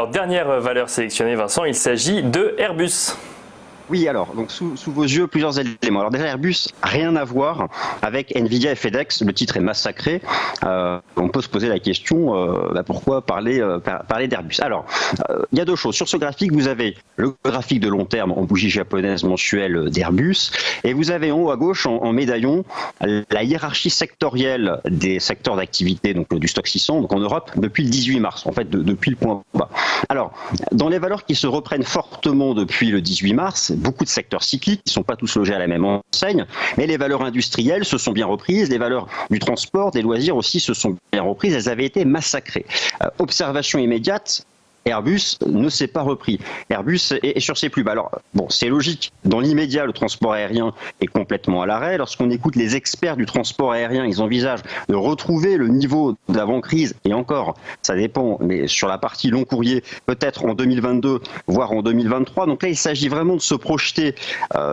Alors, dernière valeur sélectionnée, Vincent, il s'agit de Airbus. Oui, alors, donc sous vos yeux, plusieurs éléments. Alors déjà, Airbus, rien à voir avec Nvidia et FedEx. Le titre est massacré. On peut se poser la question, pourquoi parler d'Airbus? Alors, il y a deux choses. Sur ce graphique, vous avez le graphique de long terme en bougie japonaise mensuelle d'Airbus, et vous avez en haut à gauche, en médaillon, la hiérarchie sectorielle des secteurs d'activité, donc du stock 600, donc en Europe, depuis le 18 mars, en fait, depuis le point bas. Alors, dans les valeurs qui se reprennent fortement depuis le 18 mars, beaucoup de secteurs cycliques qui ne sont pas tous logés à la même enseigne, mais les valeurs industrielles se sont bien reprises, les valeurs du transport, des loisirs aussi se sont bien reprises, elles avaient été massacrées. Observation immédiate, Airbus ne s'est pas repris. Airbus est sur ses plus bas. Alors, bon, c'est logique. Dans l'immédiat, le transport aérien est complètement à l'arrêt. Lorsqu'on écoute les experts du transport aérien, ils envisagent de retrouver le niveau d'avant-crise. Et encore, ça dépend, mais sur la partie long courrier, peut-être en 2022, voire en 2023. Donc là, il s'agit vraiment de se projeter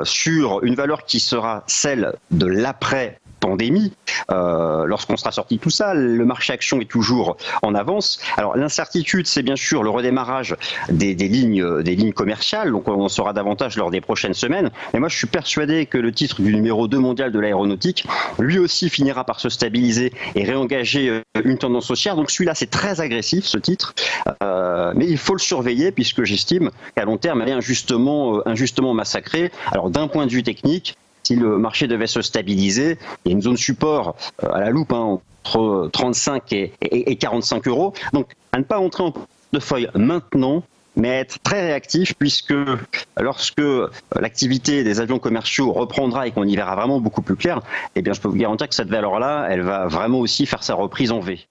sur une valeur qui sera celle de l'après pandémie. Lorsqu'on sera sorti de tout ça, le marché action est toujours en avance. Alors l'incertitude, c'est bien sûr le redémarrage des lignes commerciales, donc on en saura davantage lors des prochaines semaines. Mais moi, je suis persuadé que le titre du numéro 2 mondial de l'aéronautique, lui aussi finira par se stabiliser et réengager une tendance haussière. Donc celui-là, c'est très agressif, ce titre. Mais il faut le surveiller puisque j'estime qu'à long terme, elle est injustement massacrée. Alors d'un point de vue technique, si le marché devait se stabiliser, il y a une zone support à la loupe entre 35 et 45 euros. Donc, à ne pas entrer en portefeuille maintenant, mais être très réactif puisque lorsque l'activité des avions commerciaux reprendra et qu'on y verra vraiment beaucoup plus clair, eh bien, je peux vous garantir que cette valeur-là, elle va vraiment aussi faire sa reprise en V.